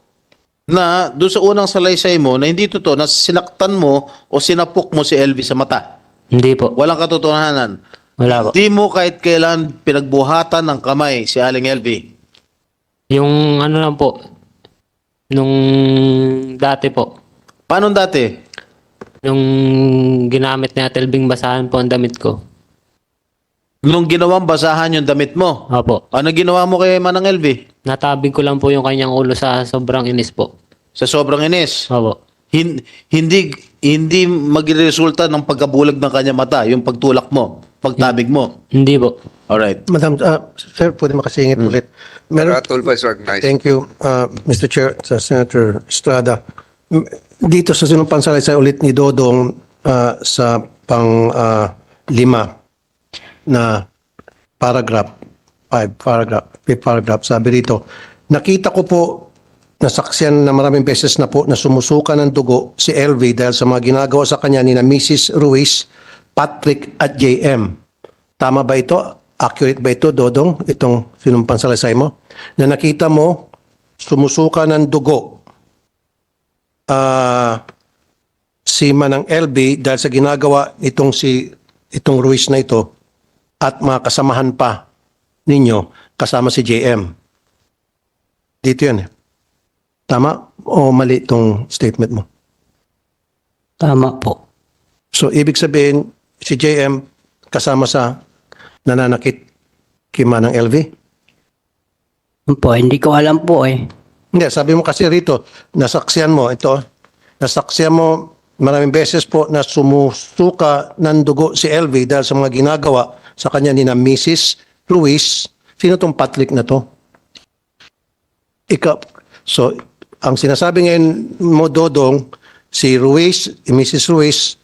na doon sa unang salaysay mo, na hindi totoo na sinaktan mo o sinapok mo si LV sa mata. Hindi po. Walang katotohanan. Wala po. Hindi mo kahit kailan pinagbuhatan ng kamay si Aling LV. Yung ano lang po, nung dati po, Paano dati? nung ginamit ni Ate Elving basahan po ang damit ko. Nung ginawang basahan yung damit mo. Opo. Ano ginawa mo kay Manang LV? Natabig ko lang po yung kanyang ulo sa sobrang inis po. Sa sobrang inis. Opo. Hindi magresulta ng pagkabulag ng kanya mata, yung pagtulak mo, pagtabig mo. Hindi po. Alright. Madam, sir, pwede makasingit ulit. Meron, Tulfo is recognized. thank you, Mr. Chair, sa Senator Estrada. Dito sa sinumpang salaysay ulit ni Dodong sa pang-5 na paragraph, fifth paragraph, sabi rito, nakita ko po nasaksiyan na maraming beses na po na sumusuka ng dugo si LV dahil sa mga ginagawa sa kanya ni na Mrs. Ruiz, Patrick at JM. Tama ba ito? Accurate ba ito, Dodong? Itong sinumpang salaysay mo? Na nakita mo sumusuka ng dugo si Manang LV dahil sa ginagawa itong Ruiz na ito at mga kasamahan pa ninyo kasama si JM. Dito yun. Tama o mali itong statement mo? Tama po. So, ibig sabihin, si JM kasama sa nananakit kay Manang LV? Po, hindi ko alam po eh. Hindi, sabi mo kasi rito, nasaksiyan mo, nasaksiyan mo maraming beses po na sumusuka ng dugo si LV dahil sa mga ginagawa sa kanya ni na Mrs. Ruiz. Sino tong Patrick na to? Ikaw. So, ang sinasabi ngayon mo, Dodong, si Ruiz, Mrs. Ruiz,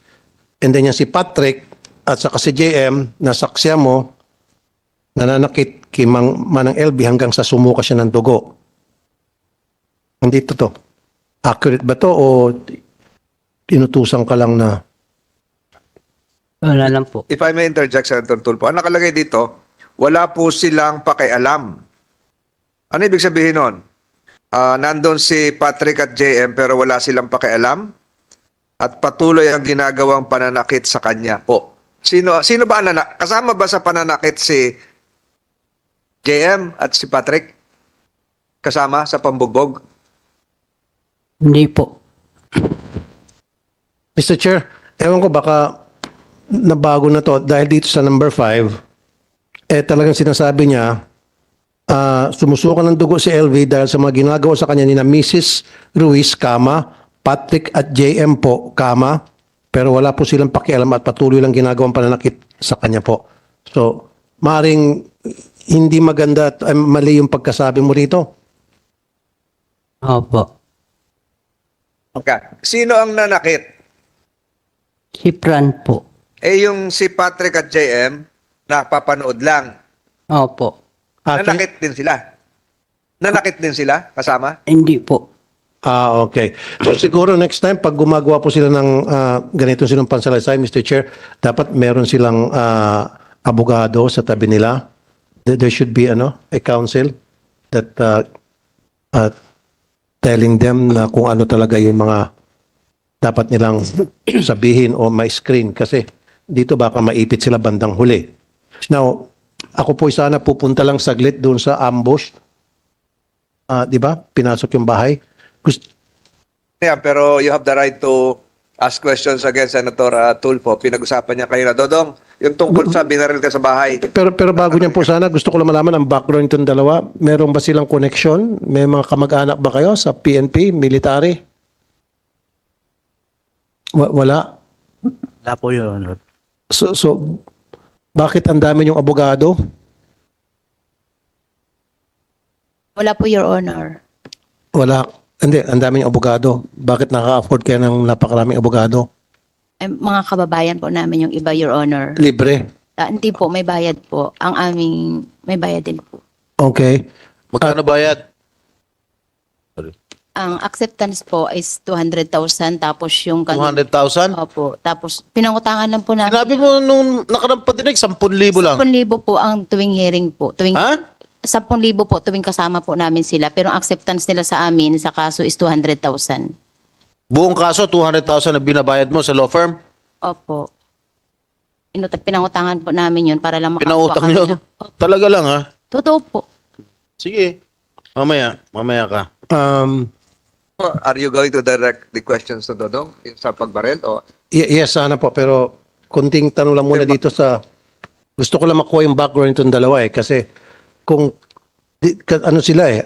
and then yan si Patrick, at saka si JM, nasaksiyan mo, nananakit kay Manang LV hanggang sa sumuka siya ng dugo. Hindi to. Accurate ba to o tinutusan ka lang na? Wala lang po. If I may interject, Senator Tulfo, ang nakalagay dito, wala po silang pakialam. Ano ibig sabihin nun? Nandun si Patrick at JM pero wala silang pakialam at patuloy ang ginagawang pananakit sa kanya po. Sino ba ang kasama ba sa pananakit si JM at si Patrick? Kasama sa pambugbog? Hindi po. Mr. Chair, ewan ko baka nabago na to dahil dito sa number 5, talagang sinasabi niya, sumusuka ng dugo si LV dahil sa mga ginagawa sa kanya ni na Mrs. Ruiz, Patrick at JM po, pero wala po silang pakialam at patuloy lang ginagawang pananakit sa kanya po. So, maring hindi maganda at mali yung pagkasabi mo rito. Opo. Okay. Sino ang nanakit? Si Fran po. Yung si Patrick at JM, napapanood lang. Opo. Nanakit din sila. Nanakit din sila kasama? Hindi po. Okay. So siguro next time, pag gumagawa po sila ng ganito silang pansalaysay, Mr. Chair, dapat meron silang abogado sa tabi nila. There should be a counsel that telling them na kung ano talaga yung mga dapat nilang sabihin o ma-screen kasi dito baka maipit sila bandang huli. Now, ako po sana pupunta lang saglit doon sa ambush. Di ba? Pinasok yung bahay. Yeah, pero you have the right to ask questions again, Senator Tulfo. Pinag-usapan niya kayo na, Dodong, Yung tungkol sa binaril ka sa bahay. Pero bago niyan po sana, gusto ko lang malaman ang background nitong dalawa. Meron ba silang connection? May mga kamag-anak ba kayo sa PNP, military? Wala. Wala po, Your Honor. So bakit ang dami yung abogado? Wala po, Your Honor. Wala. Hindi, ang daming abogado. Bakit nakaka-afford kayo ng napakaraming abogado? Mga kababayan po namin yung iba, Your Honor. Libre. Hindi po, may bayad po. Ang aming, may bayad din po. Okay. Magkano bayad? Ang acceptance po is 200,000 tapos yung... 200,000? Opo. Tapos pinangutangan lang po namin. Sinabi mo nung nakarang patinig, 10,000 lang. 10,000 po ang tuwing hearing po. Ha? 10,000 po tuwing kasama po namin sila. Pero ang acceptance nila sa amin sa kaso is 200,000. Buong kaso, 200,000 na binabayad mo sa law firm? Opo. Pinangutangan po namin yun para lang Pinautang kami nyo? ng- Talaga lang, ha? Totoo po. Sige. Mamaya ka. Are you going to direct the questions to Dodong sa pagbaril? O Yes, sana po. Pero kunting tanong lang muna dito sa... Gusto ko lang makuha yung background nitong dalawa eh. Kasi kung... ano sila eh,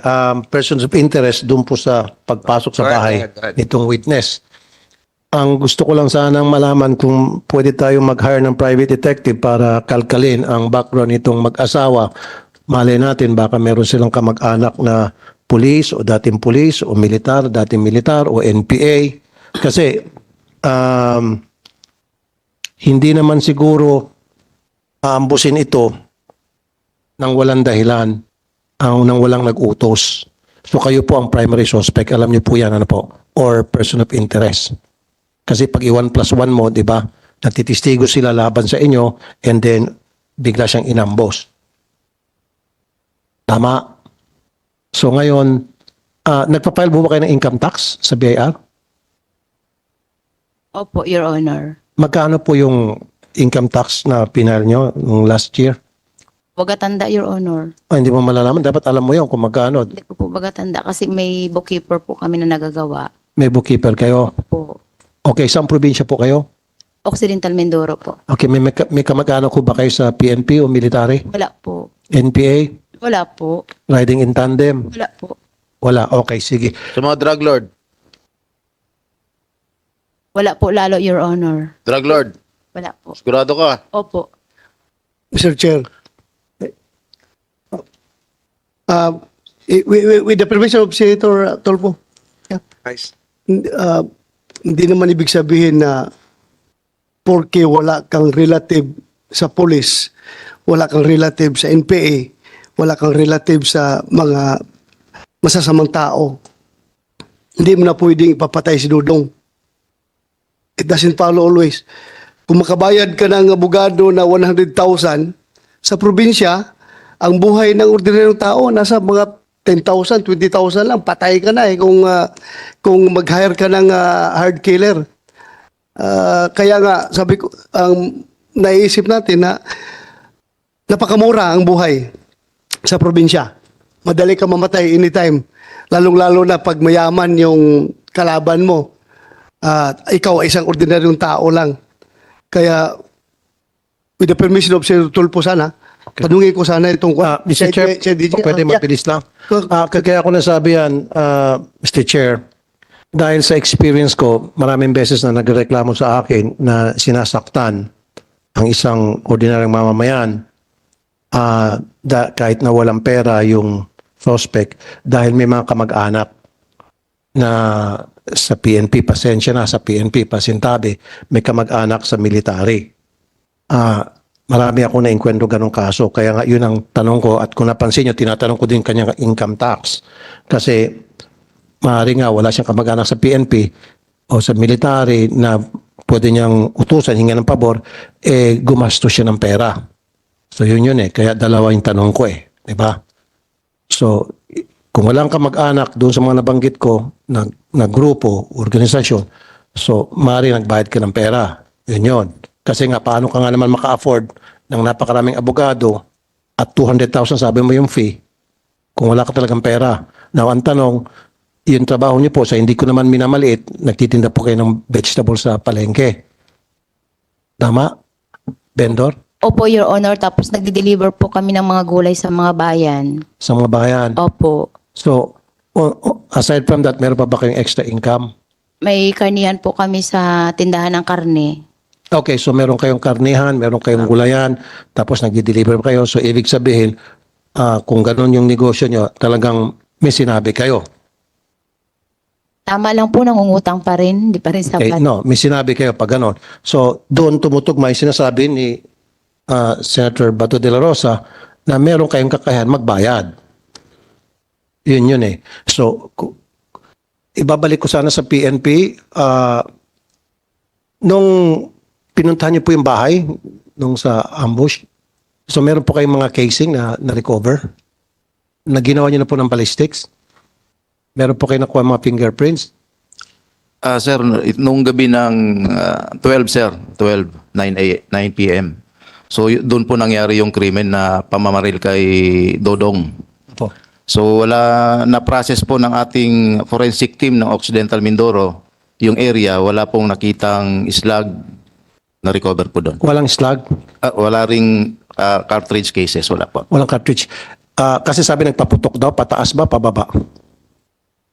persons of interest doon po sa pagpasok sa Go ahead, bahay go ahead. nitong witness. Ang gusto ko lang sanang malaman kung pwede tayo mag-hire ng private detective para kalkalin ang background nitong mag-asawa. Malay natin baka meron silang kamag-anak na pulis o dating pulis o militar, dating militar o NPA. Kasi hindi naman siguro aambusin ito nang walang dahilan, nang walang nag-utos. So kayo po ang primary suspect. Alam niyo po yan, ano po? Or person of interest. Kasi pag i-1+1 mo, di ba, natitistigo sila laban sa inyo and then bigla siyang inambos. Tama. So ngayon, nagpa-file po ba kayo ng income tax sa BIR? Opo, Your Honor. Magkano po yung income tax na pinile nyo nung last year? Bagatanda, Your Honor. Hindi mo malalaman. Dapat alam mo yun kung magkano. Hindi ko po bagatanda kasi may bookkeeper po kami na nagagawa. May bookkeeper kayo. Po. Okay, saan probinsya po kayo? Occidental Mindoro po. Okay, may kamag-anak ko ba kayo sa PNP o military? Wala po. NPA? Wala po. Riding in tandem? Wala po. Wala. Okay, sige. Sa mga drug lord. Wala po lalo, Your Honor. Drug lord. Wala po. Sigurado ka? Opo. Mr. Chair, with the permission of Senator Tolpo, nice. hindi naman ibig sabihin na porque wala kang relative sa police, wala kang relative sa NPA, wala kang relative sa mga masasamang tao, hindi mo na pwedeng ipapatay si Dudong. It doesn't follow always. Kung makabayad ka ng abogado na 100,000 sa probinsya, ang buhay ng ordinaryong tao nasa mga 10,000, 20,000 lang, patay ka na eh kung mag-hire ka ng hard killer. Kaya nga, sabi ko, ang naiisip natin na napakamura ang buhay sa probinsya. Madali ka mamatay anytime. Lalong-lalo na pag mayaman yung kalaban mo. Ikaw ay isang ordinaryong tao lang. Kaya, with the permission of Senator Tulfo sana, tanungin ko sana itong... Mr. Chair, pwede mabilis lang. Kaya ako nasabi yan, Mr. Chair, dahil sa experience ko, maraming beses na nagreklamo sa akin na sinasaktan ang isang ordinaryong mamamayan kahit na walang pera yung suspect dahil may mga kamag-anak na sa PNP, pasensya na sa PNP, pasintabi, may kamag-anak sa military. Marami ako na-enkwentro ganong kaso. Kaya nga yun ang tanong ko at kung napansin nyo, tinatanong ko din kanyang income tax. Kasi maaari nga wala siyang kamag-anak sa PNP o sa military na pwede niyang utusan, hinga ng pabor, gumastos siya ng pera. So yun eh. Kaya dalawa yung tanong ko eh. Diba? So kung walang kamag-anak doon sa mga nabanggit ko na grupo, organisasyon, so maaari nagbayad ka ng pera. Yun yun. Kasi nga, paano ka nga naman maka-afford ng napakaraming abogado at 200,000 sabi mo yung fee kung wala ka talagang pera. Now, ang tanong, yung trabaho niyo po sa hindi ko naman minamaliit, nagtitinda po kayo ng vegetable sa palengke. Tama? Vendor? Opo, Your Honor. Tapos nagde-deliver po kami ng mga gulay sa mga bayan. sa mga bayan. Opo. So, aside from that, meron pa ba kayong extra income? May karnihan po kami sa tindahan ng karne. Okay, so meron kayong karnihan, meron kayong gulayan, tapos nag-deliver kayo. So, ibig sabihin, kung ganun yung negosyo nyo, talagang may sinabi kayo. Tama lang po, nangungutang pa rin. Hindi pa rin Okay, sapat. no, may sinabi kayo pag ganun. So, doon tumutugma yung sinasabi ni Senator Bato de la Rosa na meron kayong kakayahan magbayad. Yun eh. So, ibabalik ko sana sa PNP, nung pinuntahan niyo po yung bahay, nung sa ambush, so meron po kayong mga casing na recover? Na ginawa niyo na po ng ballistics? Meron po kayo nakuha mga fingerprints? Sir, nung gabi ng 12, sir, 9 p.m. So, doon po nangyari yung krimen na pamamaril kay Dodong. Po. So, wala na-process po ng ating forensic team ng Occidental Mindoro yung area. Wala pong nakitang slag na recover po doon. Walang slug? Wala ring cartridge cases, wala po. Walang cartridge? Kasi sabi nagpaputok daw, pataas ba, pababa?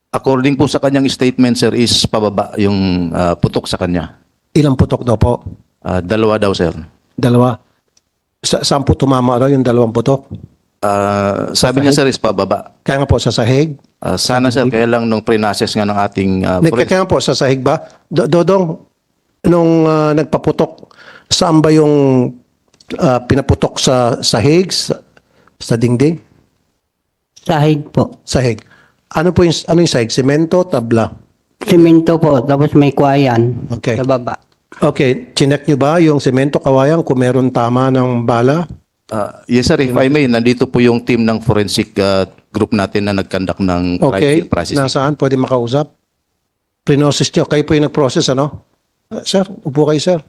According po sa kanyang statement, sir, is pababa yung putok sa kanya. Ilang putok daw po? 2 daw, sir. Dalawa. Saan po tumama daw yung 2 putok? Sabi niya, sir, is pababa. Kaya nga po sa sahig? Sana, sir, kaya lang nung pre-process nga ng ating Kaya nga po sa sahig ba? Dodong, nung nagpaputok, saan ba yung pinaputok sa sahig? Sa dingding? Sahig po. Sahig. Ano yung sahig? Semento, tabla? Simento po, tapos may kuwayan Okay. sa baba. Okay, chinek nyo ba yung semento kawayan kung meron tama ng bala? Yes, sir, if I may, nandito po yung team ng forensic group natin na nag-conduct ng Okay, live processing. nasaan? Pwede makausap? Prinosis nyo. Kayo po yung nag-process, ano? Sir, upo kayo, sir.